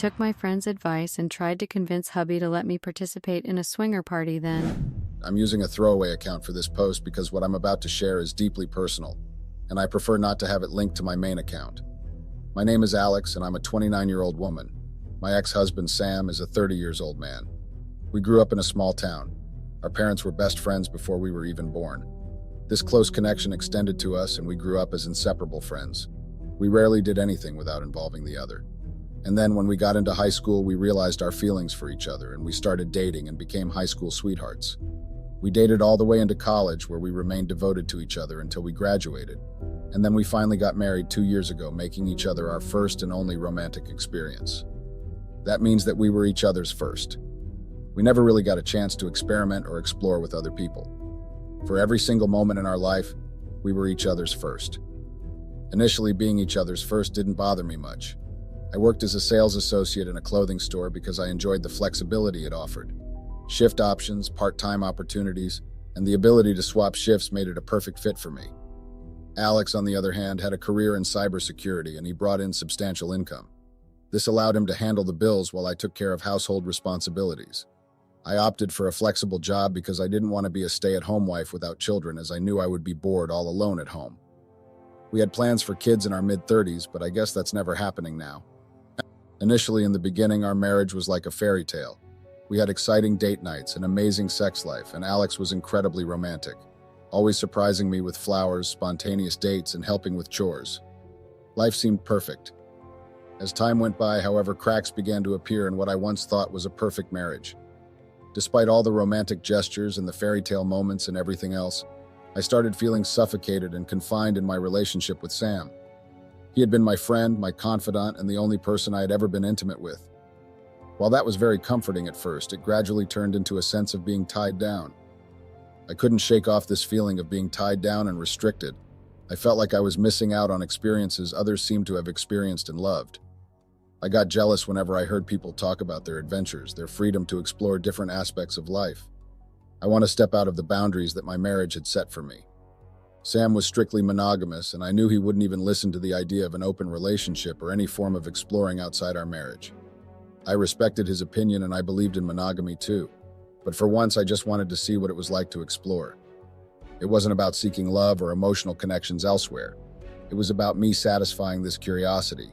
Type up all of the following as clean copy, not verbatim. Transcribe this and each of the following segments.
took my friend's advice and tried to convince hubby to let me participate in a swinger party then. I'm using a throwaway account for this post because what I'm about to share is deeply personal, and I prefer not to have it linked to my main account. My name is Alex, and I'm a 29-year-old woman. My ex-husband, Sam, is a 30-years-old man. We grew up in a small town. Our parents were best friends before we were even born. This close connection extended to us, and we grew up as inseparable friends. We rarely did anything without involving the other. And then when we got into high school, we realized our feelings for each other, and we started dating and became high school sweethearts. We dated all the way into college, where we remained devoted to each other until we graduated. And then we finally got married 2 years ago, making each other our first and only romantic experience. That means that we were each other's first. We never really got a chance to experiment or explore with other people. For every single moment in our life, we were each other's first. Initially, being each other's first didn't bother me much. I worked as a sales associate in a clothing store because I enjoyed the flexibility it offered. Shift options, part-time opportunities, and the ability to swap shifts made it a perfect fit for me. Alex, on the other hand, had a career in cybersecurity, and he brought in substantial income. This allowed him to handle the bills while I took care of household responsibilities. I opted for a flexible job because I didn't want to be a stay-at-home wife without children, as I knew I would be bored all alone at home. We had plans for kids in our mid-30s, but I guess that's never happening now. Initially, in the beginning, our marriage was like a fairy tale. We had exciting date nights, an amazing sex life, and Alex was incredibly romantic, always surprising me with flowers, spontaneous dates, and helping with chores. Life seemed perfect. As time went by, however, cracks began to appear in what I once thought was a perfect marriage. Despite all the romantic gestures and the fairy tale moments and everything else, I started feeling suffocated and confined in my relationship with Sam. He had been my friend, my confidant, and the only person I had ever been intimate with. While that was very comforting at first, it gradually turned into a sense of being tied down. I couldn't shake off this feeling of being tied down and restricted. I felt like I was missing out on experiences others seemed to have experienced and loved. I got jealous whenever I heard people talk about their adventures, their freedom to explore different aspects of life. I want to step out of the boundaries that my marriage had set for me. Sam was strictly monogamous, and I knew he wouldn't even listen to the idea of an open relationship or any form of exploring outside our marriage. I respected his opinion, and I believed in monogamy too. But for once, I just wanted to see what it was like to explore. It wasn't about seeking love or emotional connections elsewhere. It was about me satisfying this curiosity,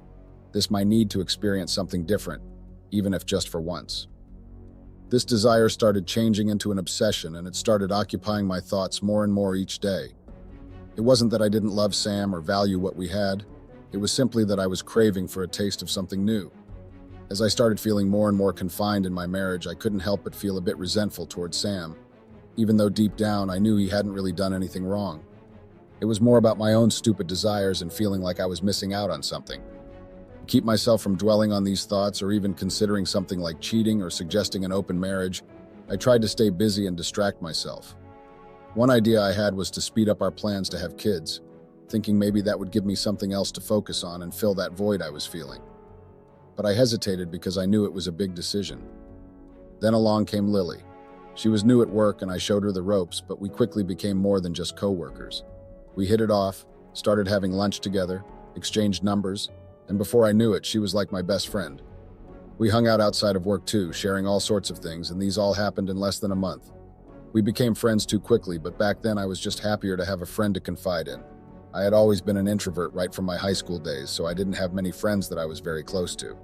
my need to experience something different, even if just for once. This desire started changing into an obsession, and it started occupying my thoughts more and more each day. It wasn't that I didn't love Sam or value what we had. It was simply that I was craving for a taste of something new. As I started feeling more and more confined in my marriage, I couldn't help but feel a bit resentful towards Sam, even though deep down I knew he hadn't really done anything wrong. It was more about my own stupid desires and feeling like I was missing out on something. To keep myself from dwelling on these thoughts or even considering something like cheating or suggesting an open marriage, I tried to stay busy and distract myself. One idea I had was to speed up our plans to have kids, thinking maybe that would give me something else to focus on and fill that void I was feeling. But I hesitated because I knew it was a big decision. Then along came Lily. She was new at work, and I showed her the ropes, but we quickly became more than just co-workers. We hit it off, started having lunch together, exchanged numbers, and before I knew it, she was like my best friend. We hung out outside of work too, sharing all sorts of things, and these all happened in less than a month. We became friends too quickly, but back then I was just happier to have a friend to confide in. I had always been an introvert right from my high school days, so I didn't have many friends that I was very close to.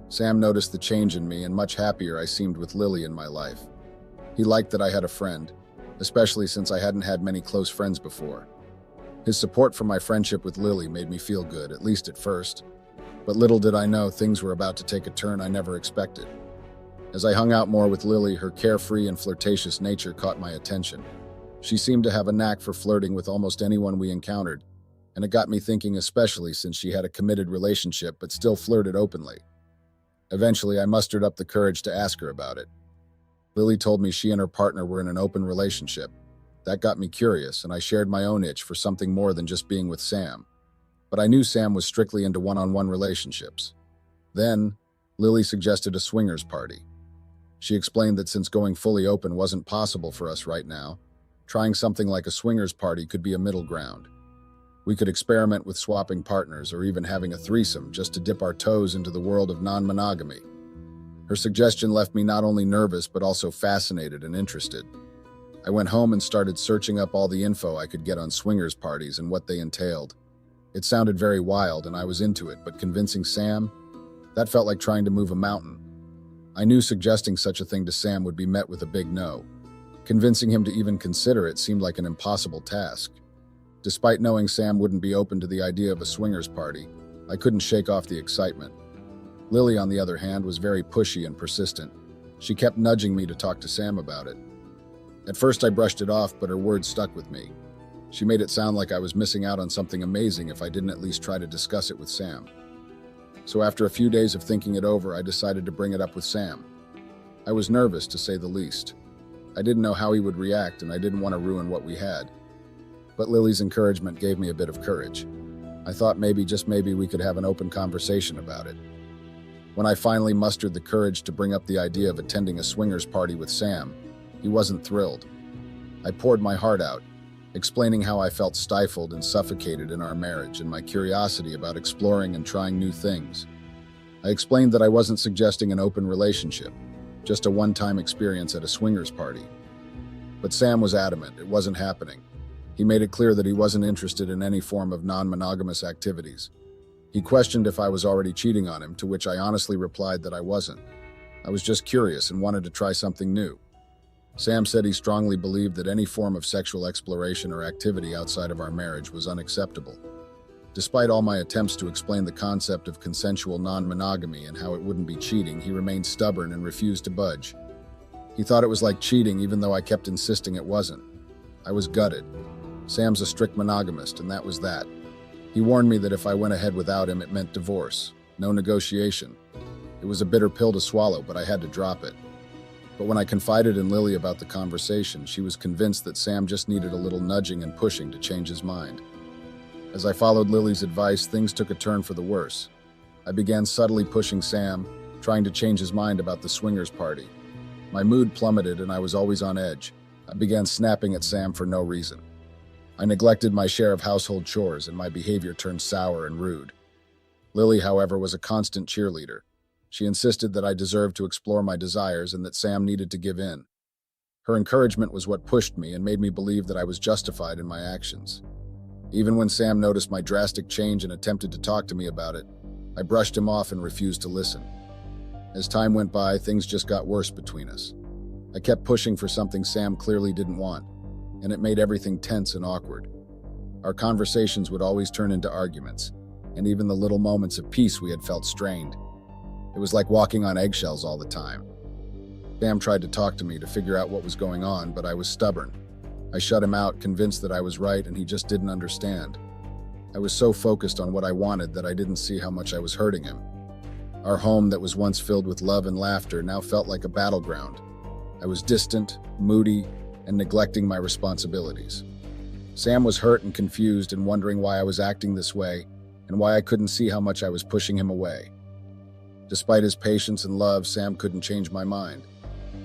Sam noticed the change in me, and much happier I seemed with Lily in my life. He liked that I had a friend, especially since I hadn't had many close friends before. His support for my friendship with Lily made me feel good, at least at first. But little did I know things were about to take a turn I never expected. As I hung out more with Lily, her carefree and flirtatious nature caught my attention. She seemed to have a knack for flirting with almost anyone we encountered, and it got me thinking, especially since she had a committed relationship but still flirted openly. Eventually, I mustered up the courage to ask her about it. Lily told me she and her partner were in an open relationship. That got me curious, and I shared my own itch for something more than just being with Sam. But I knew Sam was strictly into one-on-one relationships. Then, Lily suggested a swingers party. She explained that since going fully open wasn't possible for us right now, trying something like a swingers party could be a middle ground. We could experiment with swapping partners or even having a threesome just to dip our toes into the world of non-monogamy. Her suggestion left me not only nervous but also fascinated and interested. I went home and started searching up all the info I could get on swingers parties and what they entailed. It sounded very wild and I was into it, but convincing Sam? That felt like trying to move a mountain. I knew suggesting such a thing to Sam would be met with a big no. Convincing him to even consider it seemed like an impossible task. Despite knowing Sam wouldn't be open to the idea of a swingers party, I couldn't shake off the excitement. Lily, on the other hand, was very pushy and persistent. She kept nudging me to talk to Sam about it. At first I brushed it off, but her words stuck with me. She made it sound like I was missing out on something amazing if I didn't at least try to discuss it with Sam. So after a few days of thinking it over, I decided to bring it up with Sam. I was nervous, to say the least. I didn't know how he would react, and I didn't want to ruin what we had. But Lily's encouragement gave me a bit of courage. I thought maybe, just maybe, we could have an open conversation about it. When I finally mustered the courage to bring up the idea of attending a swingers party with Sam, he wasn't thrilled. I poured my heart out, explaining how I felt stifled and suffocated in our marriage and my curiosity about exploring and trying new things. I explained that I wasn't suggesting an open relationship, just a one-time experience at a swingers party. But Sam was adamant it wasn't happening. He made it clear that he wasn't interested in any form of non-monogamous activities. He questioned if I was already cheating on him, to which I honestly replied that I wasn't. I was just curious and wanted to try something new. Sam said he strongly believed that any form of sexual exploration or activity outside of our marriage was unacceptable. Despite all my attempts to explain the concept of consensual non-monogamy and how it wouldn't be cheating, he remained stubborn and refused to budge. He thought it was like cheating, even though I kept insisting it wasn't. I was gutted. Sam's a strict monogamist, and that was that. He warned me that if I went ahead without him, it meant divorce. No negotiation. It was a bitter pill to swallow, but I had to drop it. But when I confided in Lily about the conversation, she was convinced that Sam just needed a little nudging and pushing to change his mind. As I followed Lily's advice, things took a turn for the worse. I began subtly pushing Sam, trying to change his mind about the swingers party. My mood plummeted and I was always on edge. I began snapping at Sam for no reason. I neglected my share of household chores and my behavior turned sour and rude. Lily, however, was a constant cheerleader. She insisted that I deserved to explore my desires and that Sam needed to give in. Her encouragement was what pushed me and made me believe that I was justified in my actions. Even when Sam noticed my drastic change and attempted to talk to me about it, I brushed him off and refused to listen. As time went by, things just got worse between us. I kept pushing for something Sam clearly didn't want, and it made everything tense and awkward. Our conversations would always turn into arguments, and even the little moments of peace we had felt strained. It was like walking on eggshells all the time. Sam tried to talk to me to figure out what was going on, but I was stubborn. I shut him out, convinced that I was right and he just didn't understand. I was so focused on what I wanted that I didn't see how much I was hurting him. Our home that was once filled with love and laughter now felt like a battleground. I was distant, moody, and neglecting my responsibilities. Sam was hurt and confused and wondering why I was acting this way and why I couldn't see how much I was pushing him away. Despite his patience and love, Sam couldn't change my mind.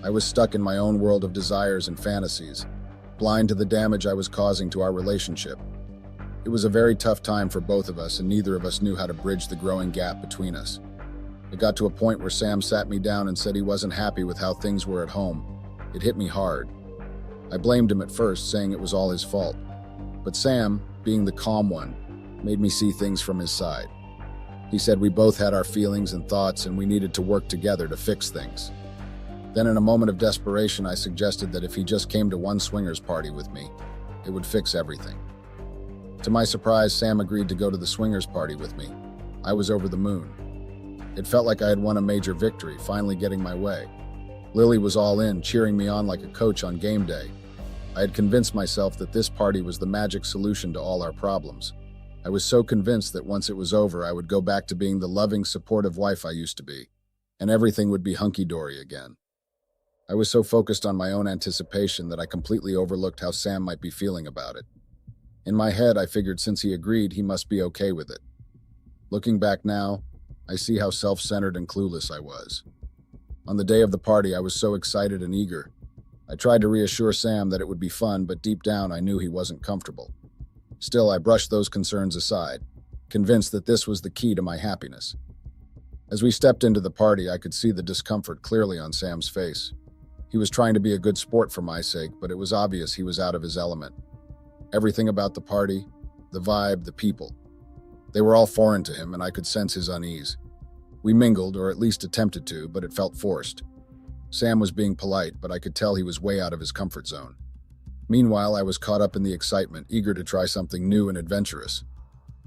I was stuck in my own world of desires and fantasies, blind to the damage I was causing to our relationship. It was a very tough time for both of us, and neither of us knew how to bridge the growing gap between us. It got to a point where Sam sat me down and said he wasn't happy with how things were at home. It hit me hard. I blamed him at first, saying it was all his fault. But Sam, being the calm one, made me see things from his side. He said we both had our feelings and thoughts and we needed to work together to fix things. Then in a moment of desperation, I suggested that if he just came to one swingers party with me, it would fix everything. To my surprise, Sam agreed to go to the swingers party with me. I was over the moon. It felt like I had won a major victory, finally getting my way. Lily was all in, cheering me on like a coach on game day. I had convinced myself that this party was the magic solution to all our problems. I was so convinced that once it was over, I would go back to being the loving, supportive wife I used to be, and everything would be hunky-dory again. I was so focused on my own anticipation that I completely overlooked how Sam might be feeling about it. In my head, I figured since he agreed, he must be okay with it. Looking back now, I see how self-centered and clueless I was. On the day of the party, I was so excited and eager. I tried to reassure Sam that it would be fun, but deep down I knew he wasn't comfortable. Still, I brushed those concerns aside, convinced that this was the key to my happiness. As we stepped into the party, I could see the discomfort clearly on Sam's face. He was trying to be a good sport for my sake, but it was obvious he was out of his element. Everything about the party, the vibe, the people, they were all foreign to him, and I could sense his unease. We mingled, or at least attempted to, but it felt forced. Sam was being polite, but I could tell he was way out of his comfort zone. Meanwhile, I was caught up in the excitement, eager to try something new and adventurous.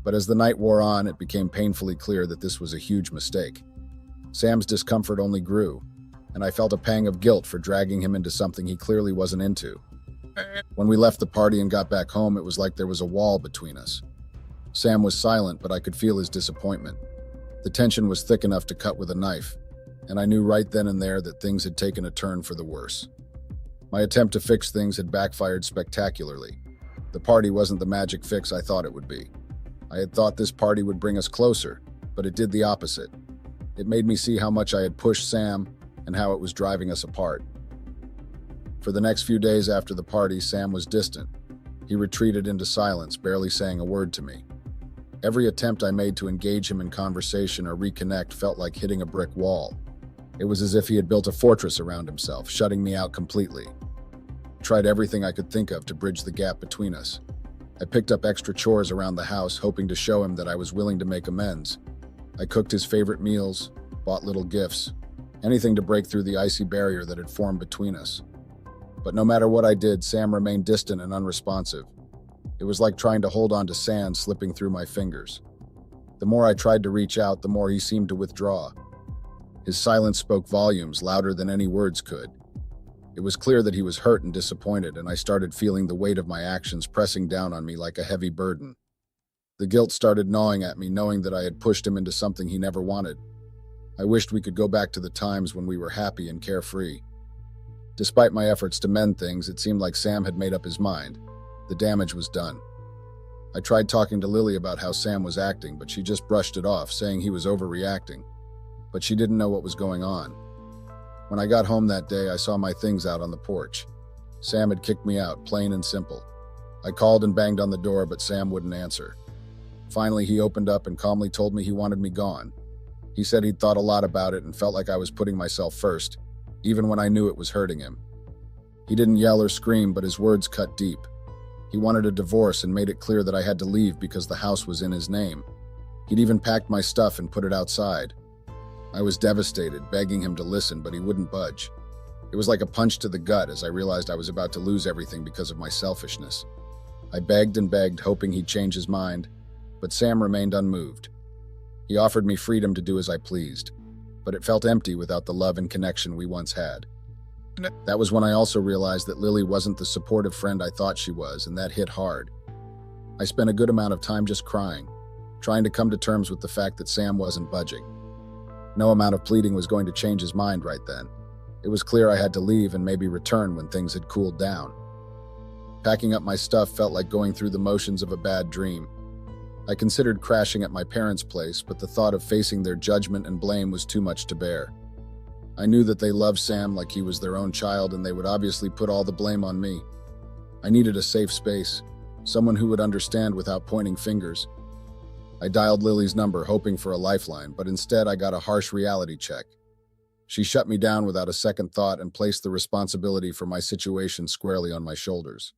But as the night wore on, it became painfully clear that this was a huge mistake. Sam's discomfort only grew, and I felt a pang of guilt for dragging him into something he clearly wasn't into. When we left the party and got back home, it was like there was a wall between us. Sam was silent, but I could feel his disappointment. The tension was thick enough to cut with a knife, and I knew right then and there that things had taken a turn for the worse. My attempt to fix things had backfired spectacularly. The party wasn't the magic fix I thought it would be. I had thought this party would bring us closer, but it did the opposite. It made me see how much I had pushed Sam and how it was driving us apart. For the next few days after the party, Sam was distant. He retreated into silence, barely saying a word to me. Every attempt I made to engage him in conversation or reconnect felt like hitting a brick wall. It was as if he had built a fortress around himself, shutting me out completely. I tried everything I could think of to bridge the gap between us. I picked up extra chores around the house, hoping to show him that I was willing to make amends. I cooked his favorite meals, bought little gifts, anything to break through the icy barrier that had formed between us. But no matter what I did, Sam remained distant and unresponsive. It was like trying to hold on to sand slipping through my fingers. The more I tried to reach out, the more he seemed to withdraw. His silence spoke volumes, louder than any words could. It was clear that he was hurt and disappointed, and I started feeling the weight of my actions pressing down on me like a heavy burden. The guilt started gnawing at me, knowing that I had pushed him into something he never wanted. I wished we could go back to the times when we were happy and carefree. Despite my efforts to mend things, it seemed like Sam had made up his mind. The damage was done. I tried talking to Lily about how Sam was acting, but she just brushed it off, saying he was overreacting. But she didn't know what was going on. When I got home that day, I saw my things out on the porch. Sam had kicked me out, plain and simple. I called and banged on the door, but Sam wouldn't answer. Finally, he opened up and calmly told me he wanted me gone. He said he'd thought a lot about it and felt like I was putting myself first, even when I knew it was hurting him. He didn't yell or scream, but his words cut deep. He wanted a divorce and made it clear that I had to leave because the house was in his name. He'd even packed my stuff and put it outside. I was devastated, begging him to listen, but he wouldn't budge. It was like a punch to the gut as I realized I was about to lose everything because of my selfishness. I begged and begged, hoping he'd change his mind, but Sam remained unmoved. He offered me freedom to do as I pleased, but it felt empty without the love and connection we once had. That was when I also realized that Lily wasn't the supportive friend I thought she was, and that hit hard. I spent a good amount of time just crying, trying to come to terms with the fact that Sam wasn't budging. No amount of pleading was going to change his mind right then. It was clear I had to leave and maybe return when things had cooled down. Packing up my stuff felt like going through the motions of a bad dream. I considered crashing at my parents' place, but the thought of facing their judgment and blame was too much to bear. I knew that they loved Sam like he was their own child, and they would obviously put all the blame on me. I needed a safe space, someone who would understand without pointing fingers. I dialed Lily's number, hoping for a lifeline, but instead I got a harsh reality check. She shut me down without a second thought and placed the responsibility for my situation squarely on my shoulders.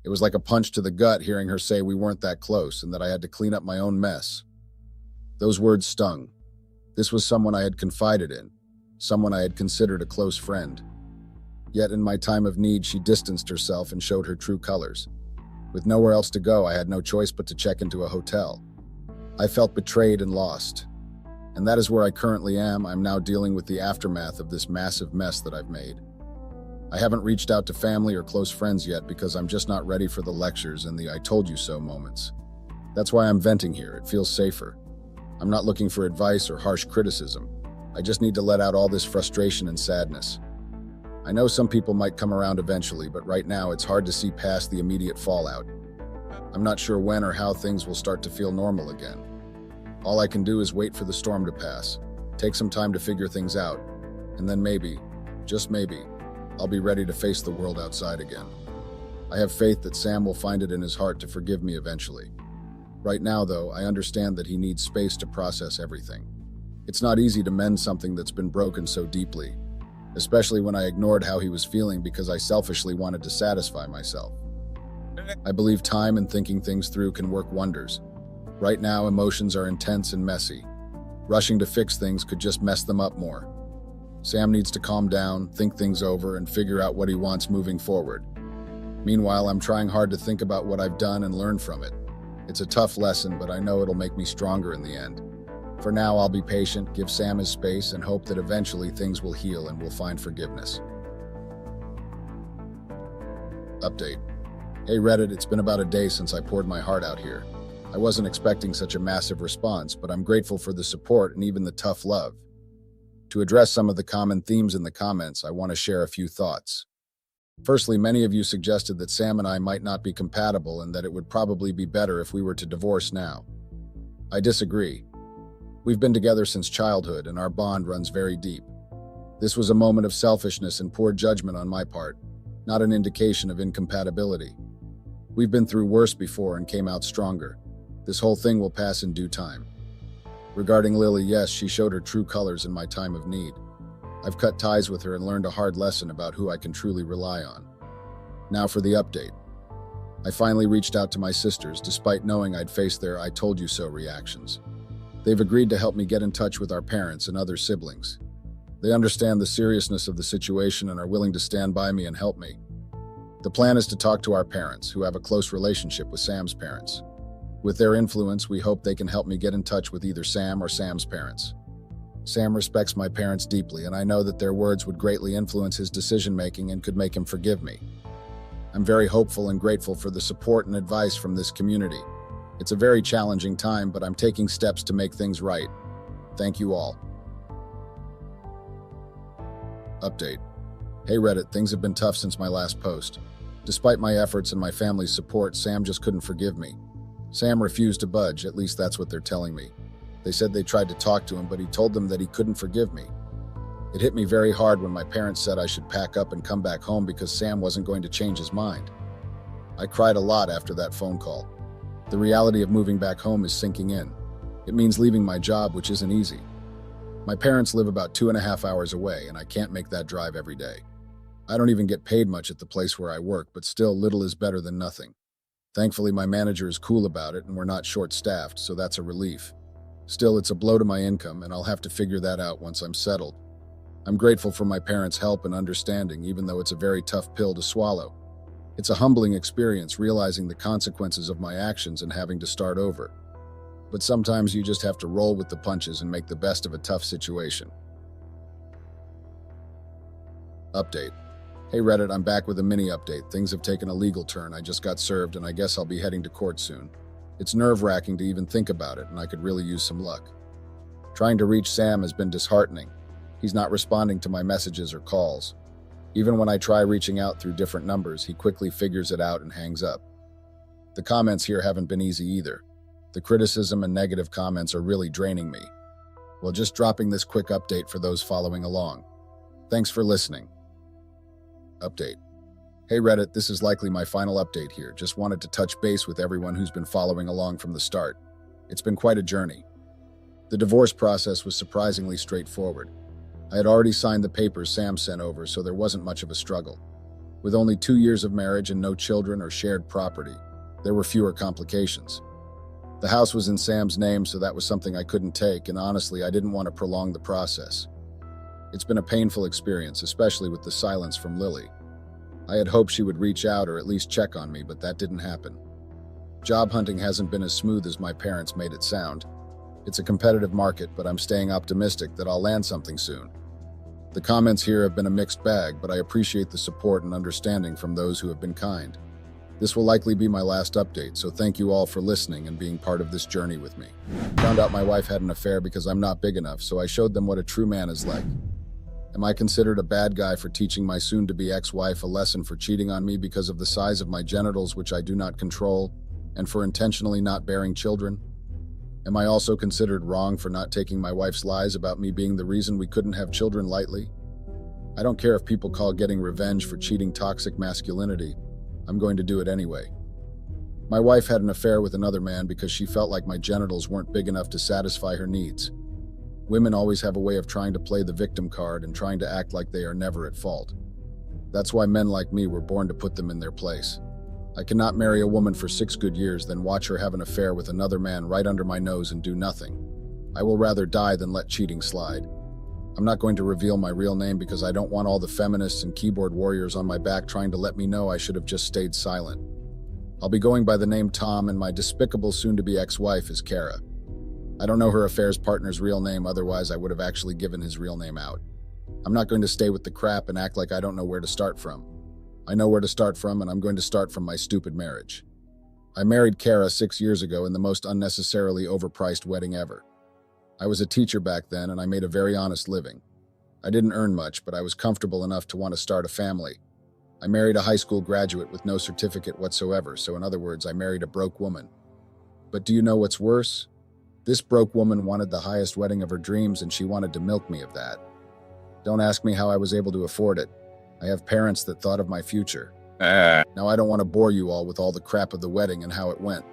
It was like a punch to the gut hearing her say we weren't that close and that I had to clean up my own mess. Those words stung. This was someone I had confided in, someone I had considered a close friend. Yet in my time of need, she distanced herself and showed her true colors. With nowhere else to go, I had no choice but to check into a hotel. I felt betrayed and lost. And that is where I currently am. I'm now dealing with the aftermath of this massive mess that I've made. I haven't reached out to family or close friends yet because I'm just not ready for the lectures and the I told you so moments. That's why I'm venting here. It feels safer. I'm not looking for advice or harsh criticism. I just need to let out all this frustration and sadness. I know some people might come around eventually, but right now it's hard to see past the immediate fallout. I'm not sure when or how things will start to feel normal again. All I can do is wait for the storm to pass, take some time to figure things out, and then maybe, just maybe, I'll be ready to face the world outside again. I have faith that Sam will find it in his heart to forgive me eventually. Right now, though, I understand that he needs space to process everything. It's not easy to mend something that's been broken so deeply, especially when I ignored how he was feeling because I selfishly wanted to satisfy myself. I believe time and thinking things through can work wonders. Right now, emotions are intense and messy. Rushing to fix things could just mess them up more. Sam needs to calm down, think things over, and figure out what he wants moving forward. Meanwhile, I'm trying hard to think about what I've done and learn from it. It's a tough lesson, but I know it'll make me stronger in the end. For now, I'll be patient, give Sam his space, and hope that eventually things will heal and we'll find forgiveness. Update. Hey Reddit, it's been about a day since I poured my heart out here. I wasn't expecting such a massive response, but I'm grateful for the support and even the tough love. To address some of the common themes in the comments, I want to share a few thoughts. Firstly, many of you suggested that Sam and I might not be compatible and that it would probably be better if we were to divorce now. I disagree. We've been together since childhood and our bond runs very deep. This was a moment of selfishness and poor judgment on my part, not an indication of incompatibility. We've been through worse before and came out stronger. This whole thing will pass in due time. Regarding Lily, yes, she showed her true colors in my time of need. I've cut ties with her and learned a hard lesson about who I can truly rely on. Now for the update. I finally reached out to my sisters despite knowing I'd face their "I told you so" reactions. They've agreed to help me get in touch with our parents and other siblings. They understand the seriousness of the situation and are willing to stand by me and help me. The plan is to talk to our parents, who have a close relationship with Sam's parents. With their influence, we hope they can help me get in touch with either Sam or Sam's parents. Sam respects my parents deeply, and I know that their words would greatly influence his decision-making and could make him forgive me. I'm very hopeful and grateful for the support and advice from this community. It's a very challenging time, but I'm taking steps to make things right. Thank you all. Update. Hey Reddit, things have been tough since my last post. Despite my efforts and my family's support, Sam just couldn't forgive me. Sam refused to budge, at least that's what they're telling me. They said they tried to talk to him, but he told them that he couldn't forgive me. It hit me very hard when my parents said I should pack up and come back home because Sam wasn't going to change his mind. I cried a lot after that phone call. The reality of moving back home is sinking in. It means leaving my job, which isn't easy. My parents live about 2.5 hours away, and I can't make that drive every day. I don't even get paid much at the place where I work, but still, little is better than nothing. Thankfully, my manager is cool about it, and we're not short-staffed, so that's a relief. Still, it's a blow to my income, and I'll have to figure that out once I'm settled. I'm grateful for my parents' help and understanding, even though it's a very tough pill to swallow. It's a humbling experience realizing the consequences of my actions and having to start over. But sometimes you just have to roll with the punches and make the best of a tough situation. Update. Hey Reddit, I'm back with a mini update. Things have taken a legal turn. I just got served, and I guess I'll be heading to court soon. It's nerve-wracking to even think about it, and I could really use some luck. Trying to reach Sam has been disheartening. He's not responding to my messages or calls. Even when I try reaching out through different numbers, he quickly figures it out and hangs up. The comments here haven't been easy either. The criticism and negative comments are really draining me. Well, just dropping this quick update for those following along. Thanks for listening. Update. Hey Reddit, this is likely my final update here. Just wanted to touch base with everyone who's been following along from the start. It's been quite a journey. The divorce process was surprisingly straightforward. I had already signed the papers Sam sent over, so there wasn't much of a struggle. With only 2 years of marriage and no children or shared property, there were fewer complications. The house was in Sam's name, so that was something I couldn't take, and honestly, I didn't want to prolong the process. It's been a painful experience, especially with the silence from Lily. I had hoped she would reach out or at least check on me, but that didn't happen. Job hunting hasn't been as smooth as my parents made it sound. It's a competitive market, but I'm staying optimistic that I'll land something soon. The comments here have been a mixed bag, but I appreciate the support and understanding from those who have been kind. This will likely be my last update, so thank you all for listening and being part of this journey with me. Found out my wife had an affair because I'm not big enough, so I showed them what a true man is like. Am I considered a bad guy for teaching my soon-to-be ex-wife a lesson for cheating on me because of the size of my genitals, which I do not control, and for intentionally not bearing children? Am I also considered wrong for not taking my wife's lies about me being the reason we couldn't have children lightly? I don't care if people call getting revenge for cheating toxic masculinity. I'm going to do it anyway. My wife had an affair with another man because she felt like my genitals weren't big enough to satisfy her needs. Women always have a way of trying to play the victim card and trying to act like they are never at fault. That's why men like me were born to put them in their place. I cannot marry a woman for 6 good years, then watch her have an affair with another man right under my nose and do nothing. I will rather die than let cheating slide. I'm not going to reveal my real name because I don't want all the feminists and keyboard warriors on my back trying to let me know I should have just stayed silent. I'll be going by the name Tom, and my despicable soon-to-be ex-wife is Kara. I don't know her affair's partner's real name, otherwise I would have actually given his real name out. I'm not going to stay with the crap and act like I don't know where to start from. I know where to start from, and I'm going to start from my stupid marriage. I married Kara 6 years ago in the most unnecessarily overpriced wedding ever. I was a teacher back then, and I made a very honest living. I didn't earn much, but I was comfortable enough to want to start a family. I married a high school graduate with no certificate whatsoever, so in other words, I married a broke woman. But do you know what's worse? This broke woman wanted the highest wedding of her dreams, and she wanted to milk me of that. Don't ask me how I was able to afford it. I have parents that thought of my future. Now I don't want to bore you all with all the crap of the wedding and how it went.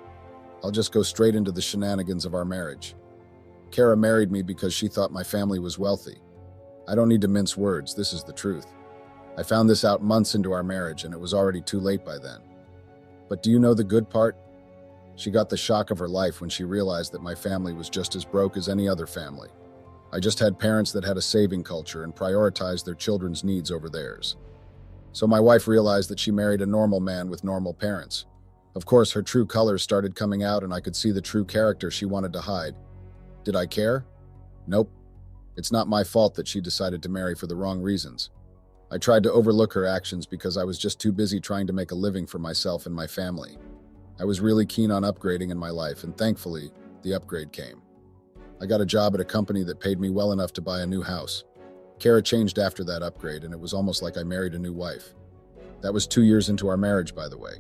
I'll just go straight into the shenanigans of our marriage. Kara married me because she thought my family was wealthy. I don't need to mince words, this is the truth. I found this out months into our marriage, and it was already too late by then. But do you know the good part? She got the shock of her life when she realized that my family was just as broke as any other family. I just had parents that had a saving culture and prioritized their children's needs over theirs. So my wife realized that she married a normal man with normal parents. Of course, her true colors started coming out, and I could see the true character she wanted to hide. Did I care? Nope. It's not my fault that she decided to marry for the wrong reasons. I tried to overlook her actions because I was just too busy trying to make a living for myself and my family. I was really keen on upgrading in my life, and thankfully, the upgrade came. I got a job at a company that paid me well enough to buy a new house. Kara changed after that upgrade, and it was almost like I married a new wife. That was 2 years into our marriage, by the way.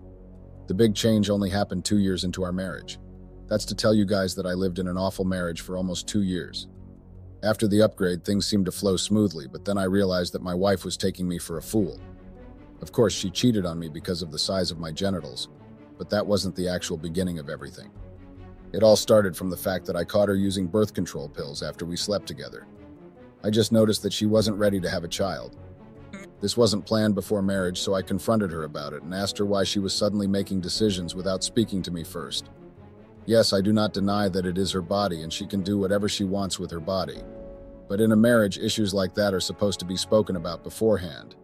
The big change only happened 2 years into our marriage. That's to tell you guys that I lived in an awful marriage for almost 2 years. After the upgrade, things seemed to flow smoothly, but then I realized that my wife was taking me for a fool. Of course, she cheated on me because of the size of my genitals, but that wasn't the actual beginning of everything. It all started from the fact that I caught her using birth control pills after we slept together. I just noticed that she wasn't ready to have a child. This wasn't planned before marriage, so I confronted her about it and asked her why she was suddenly making decisions without speaking to me first. Yes, I do not deny that it is her body and she can do whatever she wants with her body. But in a marriage, issues like that are supposed to be spoken about beforehand.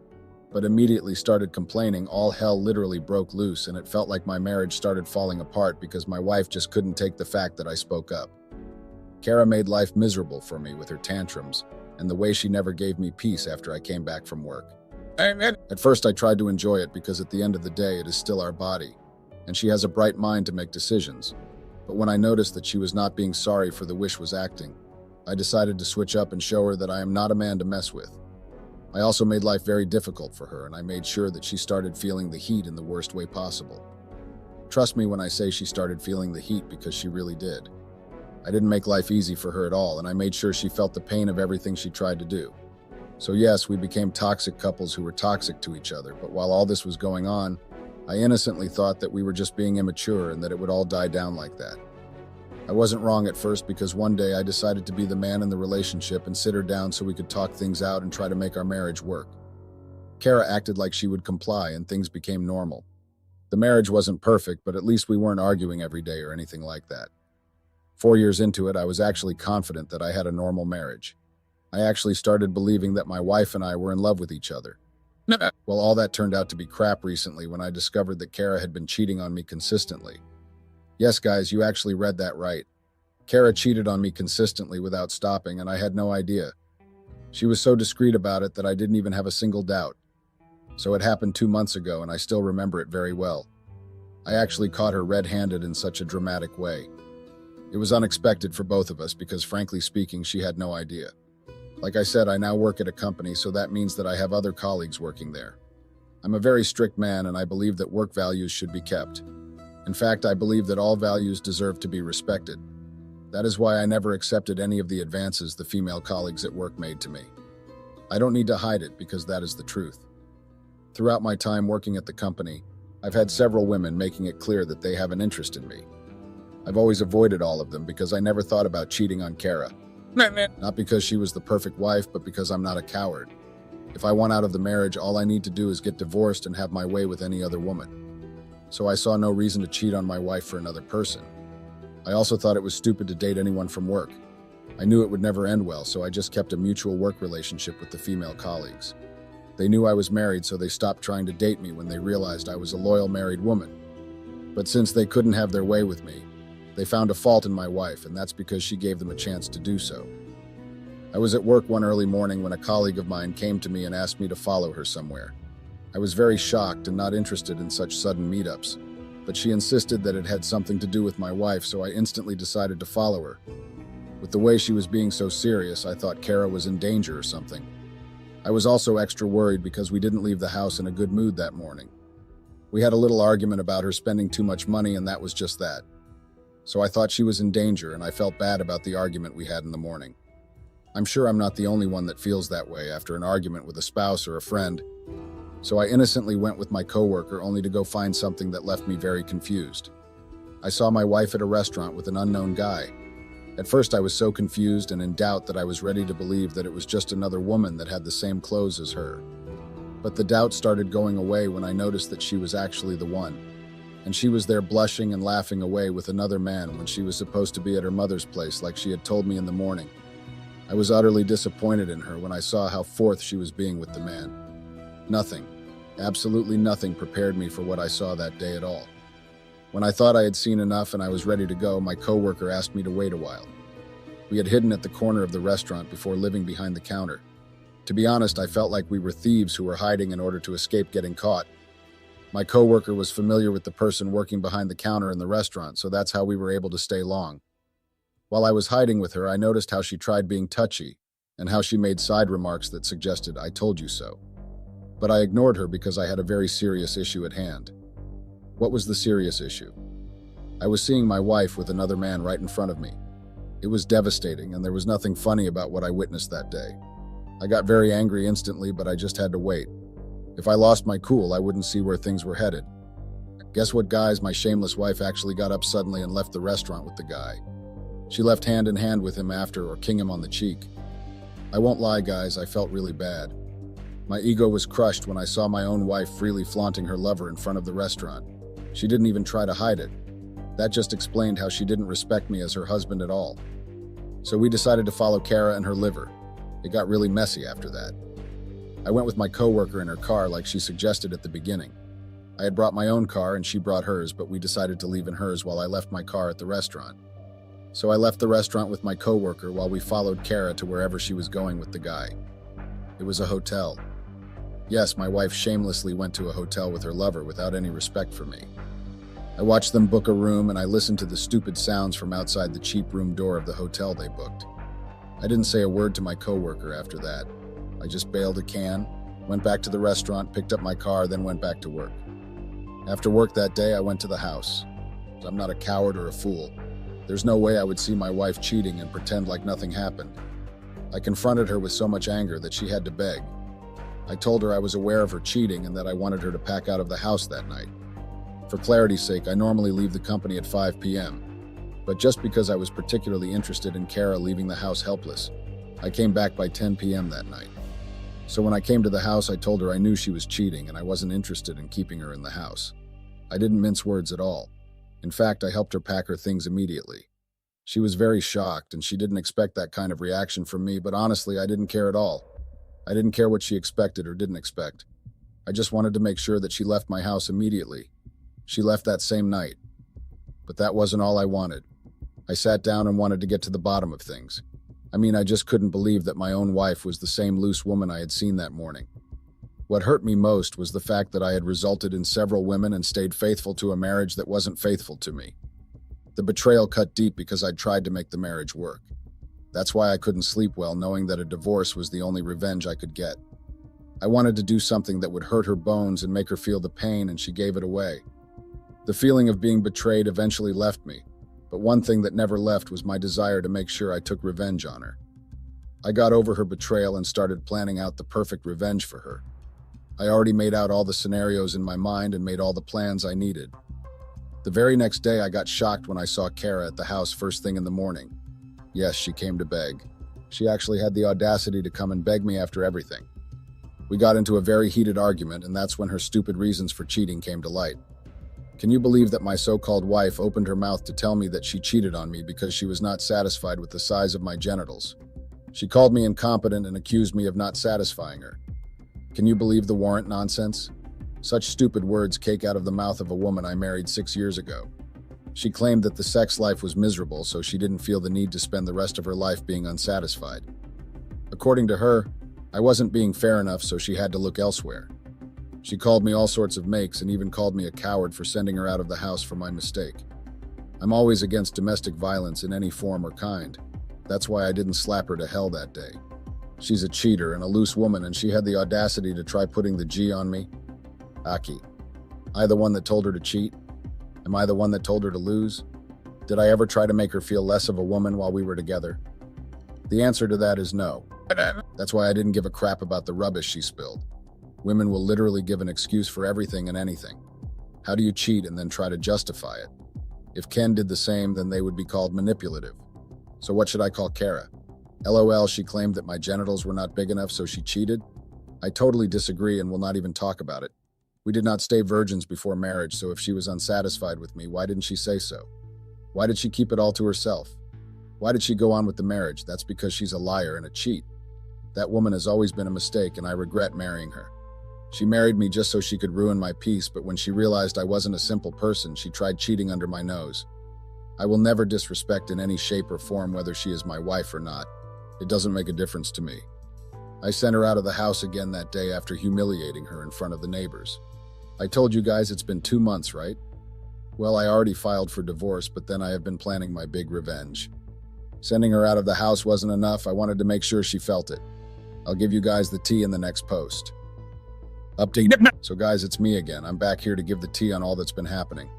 But immediately started complaining, all hell literally broke loose, and it felt like my marriage started falling apart because my wife just couldn't take the fact that I spoke up. Kara made life miserable for me with her tantrums and the way she never gave me peace after I came back from work. At first I tried to enjoy it because at the end of the day it is still our body, and she has a bright mind to make decisions. But when I noticed that she was not being sorry for the way she was acting, I decided to switch up and show her that I am not a man to mess with. I also made life very difficult for her, and I made sure that she started feeling the heat in the worst way possible. Trust me when I say she started feeling the heat, because she really did. I didn't make life easy for her at all, and I made sure she felt the pain of everything she tried to do. So yes, we became toxic couples who were toxic to each other, but while all this was going on, I innocently thought that we were just being immature and that it would all die down like that. I wasn't wrong at first, because one day I decided to be the man in the relationship and sit her down so we could talk things out and try to make our marriage work. Kara acted like she would comply, and things became normal. The marriage wasn't perfect, but at least we weren't arguing every day or anything like that. 4 years into it, I was actually confident that I had a normal marriage. I actually started believing that my wife and I were in love with each other. Well, all that turned out to be crap recently when I discovered that Kara had been cheating on me consistently. Yes, guys, you actually read that right. Kara cheated on me consistently without stopping, and I had no idea. She was so discreet about it that I didn't even have a single doubt. So it happened 2 months ago, and I still remember it very well. I actually caught her red-handed in such a dramatic way. It was unexpected for both of us because, frankly speaking, she had no idea. Like I said, I now work at a company, so that means that I have other colleagues working there. I'm a very strict man, and I believe that work values should be kept. In fact, I believe that all values deserve to be respected. That is why I never accepted any of the advances the female colleagues at work made to me. I don't need to hide it, because that is the truth. Throughout my time working at the company, I've had several women making it clear that they have an interest in me. I've always avoided all of them because I never thought about cheating on Kara. Not because she was the perfect wife, but because I'm not a coward. If I want out of the marriage, all I need to do is get divorced and have my way with any other woman. So I saw no reason to cheat on my wife for another person. I also thought it was stupid to date anyone from work. I knew it would never end well, so I just kept a mutual work relationship with the female colleagues. They knew I was married, so they stopped trying to date me when they realized I was a loyal married woman. But since they couldn't have their way with me, they found a fault in my wife, and that's because she gave them a chance to do so. I was at work one early morning when a colleague of mine came to me and asked me to follow her somewhere. I was very shocked and not interested in such sudden meetups, but she insisted that it had something to do with my wife, so I instantly decided to follow her. With the way she was being so serious, I thought Kara was in danger or something. I was also extra worried because we didn't leave the house in a good mood that morning. We had a little argument about her spending too much money, and that was just that. So I thought she was in danger, and I felt bad about the argument we had in the morning. I'm sure I'm not the only one that feels that way after an argument with a spouse or a friend. So I innocently went with my coworker only to go find something that left me very confused. I saw my wife at a restaurant with an unknown guy. At first I was so confused and in doubt that I was ready to believe that it was just another woman that had the same clothes as her. But the doubt started going away when I noticed that she was actually the one. And she was there blushing and laughing away with another man when she was supposed to be at her mother's place like she had told me in the morning. I was utterly disappointed in her when I saw how forth she was being with the man. Nothing, absolutely nothing prepared me for what I saw that day at all. When I thought I had seen enough and I was ready to go, my coworker asked me to wait a while. We had hidden at the corner of the restaurant before living behind the counter. To be honest, I felt like we were thieves who were hiding in order to escape getting caught. My coworker was familiar with the person working behind the counter in the restaurant, so that's how we were able to stay long. While I was hiding with her, I noticed how she tried being touchy and how she made side remarks that suggested, "I told you so." But I ignored her because I had a very serious issue at hand. What was the serious issue? I was seeing my wife with another man right in front of me. It was devastating, and there was nothing funny about what I witnessed that day. I got very angry instantly, but I just had to wait. If I lost my cool, I wouldn't see where things were headed. Guess what, guys? My shameless wife actually got up suddenly and left the restaurant with the guy. She left hand in hand with him after, or king him on the cheek. I won't lie, guys, I felt really bad. My ego was crushed when I saw my own wife freely flaunting her lover in front of the restaurant. She didn't even try to hide it. That just explained how she didn't respect me as her husband at all. So we decided to follow Kara and her liver. It got really messy after that. I went with my coworker in her car like she suggested at the beginning. I had brought my own car and she brought hers, but we decided to leave in hers while I left my car at the restaurant. So I left the restaurant with my coworker while we followed Kara to wherever she was going with the guy. It was a hotel. Yes, my wife shamelessly went to a hotel with her lover without any respect for me. I watched them book a room and I listened to the stupid sounds from outside the cheap room door of the hotel they booked. I didn't say a word to my coworker after that. I just bailed a can, went back to the restaurant, picked up my car, then went back to work. After work that day, I went to the house. I'm not a coward or a fool. There's no way I would see my wife cheating and pretend like nothing happened. I confronted her with so much anger that she had to beg. I told her I was aware of her cheating and that I wanted her to pack out of the house that night. For clarity's sake, I normally leave the company at 5 p.m., but just because I was particularly interested in Kara leaving the house helpless, I came back by 10 p.m. that night. So when I came to the house, I told her I knew she was cheating and I wasn't interested in keeping her in the house. I didn't mince words at all. In fact, I helped her pack her things immediately. She was very shocked and she didn't expect that kind of reaction from me, but honestly, I didn't care at all. I didn't care what she expected or didn't expect. I just wanted to make sure that she left my house immediately. She left that same night. But that wasn't all I wanted. I sat down and wanted to get to the bottom of things. I just couldn't believe that my own wife was the same loose woman I had seen that morning. What hurt me most was the fact that I had resulted in several women and stayed faithful to a marriage that wasn't faithful to me. The betrayal cut deep because I'd tried to make the marriage work. That's why I couldn't sleep well, knowing that a divorce was the only revenge I could get. I wanted to do something that would hurt her bones and make her feel the pain, and she gave it away. The feeling of being betrayed eventually left me, but one thing that never left was my desire to make sure I took revenge on her. I got over her betrayal and started planning out the perfect revenge for her. I already made out all the scenarios in my mind and made all the plans I needed. The very next day, I got shocked when I saw Kara at the house first thing in the morning. Yes, she came to beg. She actually had the audacity to come and beg me after everything. We got into a very heated argument, and that's when her stupid reasons for cheating came to light. Can you believe that my so-called wife opened her mouth to tell me that she cheated on me because she was not satisfied with the size of my genitals? She called me incompetent and accused me of not satisfying her. Can you believe the warrant nonsense? Such stupid words came out of the mouth of a woman I married 6 years ago. She claimed that the sex life was miserable, so she didn't feel the need to spend the rest of her life being unsatisfied. According to her, I wasn't being fair enough, so she had to look elsewhere. She called me all sorts of makes and even called me a coward for sending her out of the house for my mistake. I'm always against domestic violence in any form or kind. That's why I didn't slap her to hell that day. She's a cheater and a loose woman, and she had the audacity to try putting the G on me. Aki. I the one that told her to cheat? Am I the one that told her to lose? Did I ever try to make her feel less of a woman while we were together? The answer to that is no. That's why I didn't give a crap about the rubbish she spilled. Women will literally give an excuse for everything and anything. How do you cheat and then try to justify it? If Ken did the same, then they would be called manipulative. So what should I call Kara? LOL, she claimed that my genitals were not big enough, so she cheated? I totally disagree and will not even talk about it. We did not stay virgins before marriage, so if she was unsatisfied with me, why didn't she say so? Why did she keep it all to herself? Why did she go on with the marriage? That's because she's a liar and a cheat. That woman has always been a mistake, and I regret marrying her. She married me just so she could ruin my peace, but when she realized I wasn't a simple person, she tried cheating under my nose. I will never disrespect in any shape or form whether she is my wife or not. It doesn't make a difference to me. I sent her out of the house again that day after humiliating her in front of the neighbors. I told you guys it's been 2 months, right? Well, I already filed for divorce, but then I have been planning my big revenge. Sending her out of the house wasn't enough. I wanted to make sure she felt it. I'll give you guys the tea in the next post. Update. So guys, it's me again. I'm back here to give the tea on all that's been happening.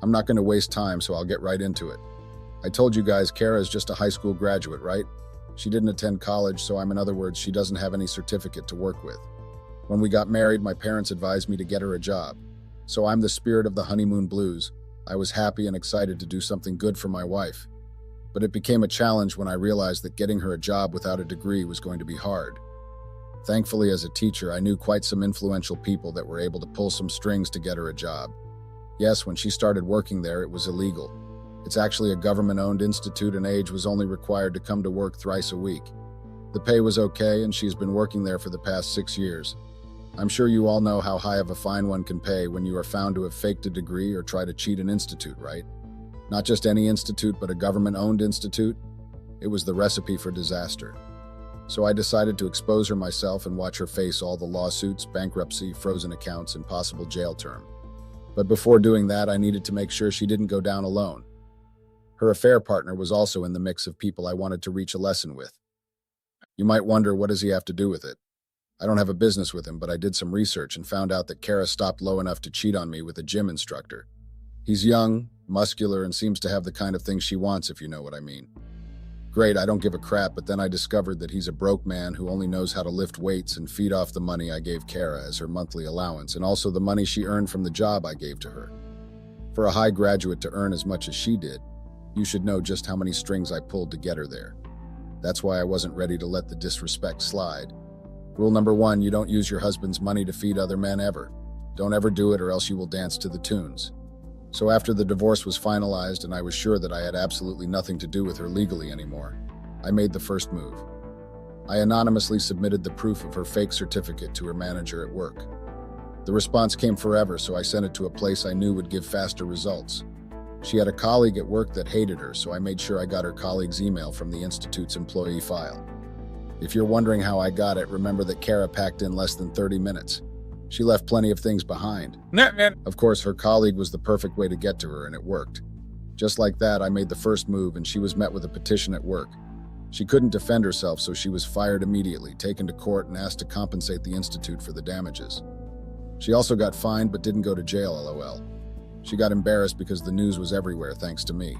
I'm not going to waste time, so I'll get right into it. I told you guys Kara is just a high school graduate, right? She didn't attend college, so in other words, she doesn't have any certificate to work with. When we got married, my parents advised me to get her a job. So I'm the spirit of the honeymoon blues. I was happy and excited to do something good for my wife. But it became a challenge when I realized that getting her a job without a degree was going to be hard. Thankfully, as a teacher, I knew quite some influential people that were able to pull some strings to get her a job. Yes, when she started working there, it was illegal. It's actually a government-owned institute, and age was only required to come to work thrice a week. The pay was okay, and she's been working there for the past 6 years. I'm sure you all know how high of a fine one can pay when you are found to have faked a degree or try to cheat an institute, right? Not just any institute, but a government-owned institute. It was the recipe for disaster. So I decided to expose her myself and watch her face all the lawsuits, bankruptcy, frozen accounts, and possible jail term. But before doing that, I needed to make sure she didn't go down alone. Her affair partner was also in the mix of people I wanted to reach a lesson with. You might wonder, what does he have to do with it? I don't have a business with him, but I did some research and found out that Kara stopped low enough to cheat on me with a gym instructor. He's young, muscular, and seems to have the kind of thing she wants, if you know what I mean. Great, I don't give a crap, but then I discovered that he's a broke man who only knows how to lift weights and feed off the money I gave Kara as her monthly allowance, and also the money she earned from the job I gave to her. For a high graduate to earn as much as she did, you should know just how many strings I pulled to get her there. That's why I wasn't ready to let the disrespect slide. Rule number 1, you don't use your husband's money to feed other men ever. Don't ever do it, or else you will dance to the tunes. So after the divorce was finalized and I was sure that I had absolutely nothing to do with her legally anymore, I made the first move. I anonymously submitted the proof of her fake certificate to her manager at work. The response came forever, so I sent it to a place I knew would give faster results. She had a colleague at work that hated her, so I made sure I got her colleague's email from the Institute's employee file. If you're wondering how I got it, remember that Kara packed in less than 30 minutes. She left plenty of things behind. Of course, her colleague was the perfect way to get to her, and it worked. Just like that, I made the first move, and she was met with a petition at work. She couldn't defend herself, so she was fired immediately, taken to court, and asked to compensate the Institute for the damages. She also got fined but didn't go to jail, lol. She got embarrassed because the news was everywhere thanks to me.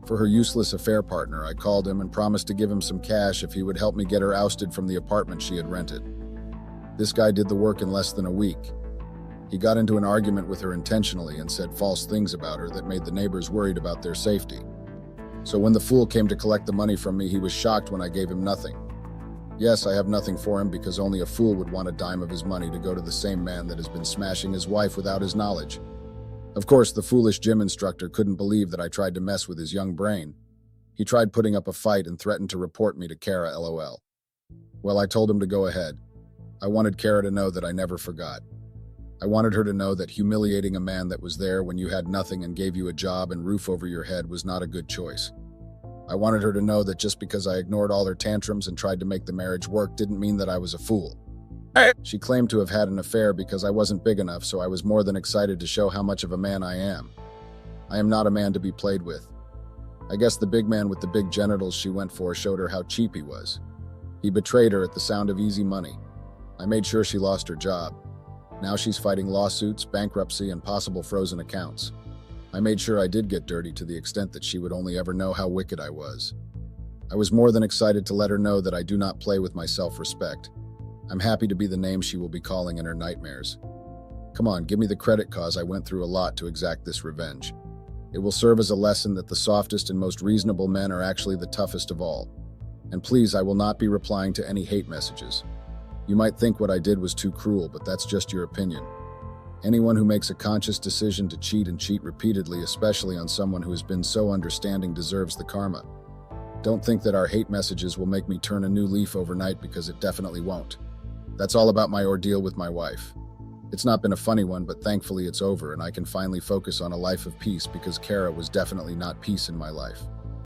For her useless affair partner, I called him and promised to give him some cash if he would help me get her ousted from the apartment she had rented. This guy did the work in less than a week. He got into an argument with her intentionally and said false things about her that made the neighbors worried about their safety. So when the fool came to collect the money from me, he was shocked when I gave him nothing. Yes, I have nothing for him because only a fool would want a dime of his money to go to the same man that has been smashing his wife without his knowledge. Of course, the foolish gym instructor couldn't believe that I tried to mess with his young brain. He tried putting up a fight and threatened to report me to Kara, LOL. Well, I told him to go ahead. I wanted Kara to know that I never forgot. I wanted her to know that humiliating a man that was there when you had nothing and gave you a job and roof over your head was not a good choice. I wanted her to know that just because I ignored all her tantrums and tried to make the marriage work didn't mean that I was a fool. She claimed to have had an affair because I wasn't big enough, so I was more than excited to show how much of a man I am. I am not a man to be played with. I guess the big man with the big genitals she went for showed her how cheap he was. He betrayed her at the sound of easy money. I made sure she lost her job. Now she's fighting lawsuits, bankruptcy, and possible frozen accounts. I made sure I did get dirty to the extent that she would only ever know how wicked I was. I was more than excited to let her know that I do not play with my self-respect. I'm happy to be the name she will be calling in her nightmares. Come on, give me the credit, cause I went through a lot to exact this revenge. It will serve as a lesson that the softest and most reasonable men are actually the toughest of all. And please, I will not be replying to any hate messages. You might think what I did was too cruel, but that's just your opinion. Anyone who makes a conscious decision to cheat and cheat repeatedly, especially on someone who has been so understanding, deserves the karma. Don't think that our hate messages will make me turn a new leaf overnight, because it definitely won't. That's all about my ordeal with my wife. It's not been a funny one, but thankfully it's over and I can finally focus on a life of peace, because Kara was definitely not peace in my life.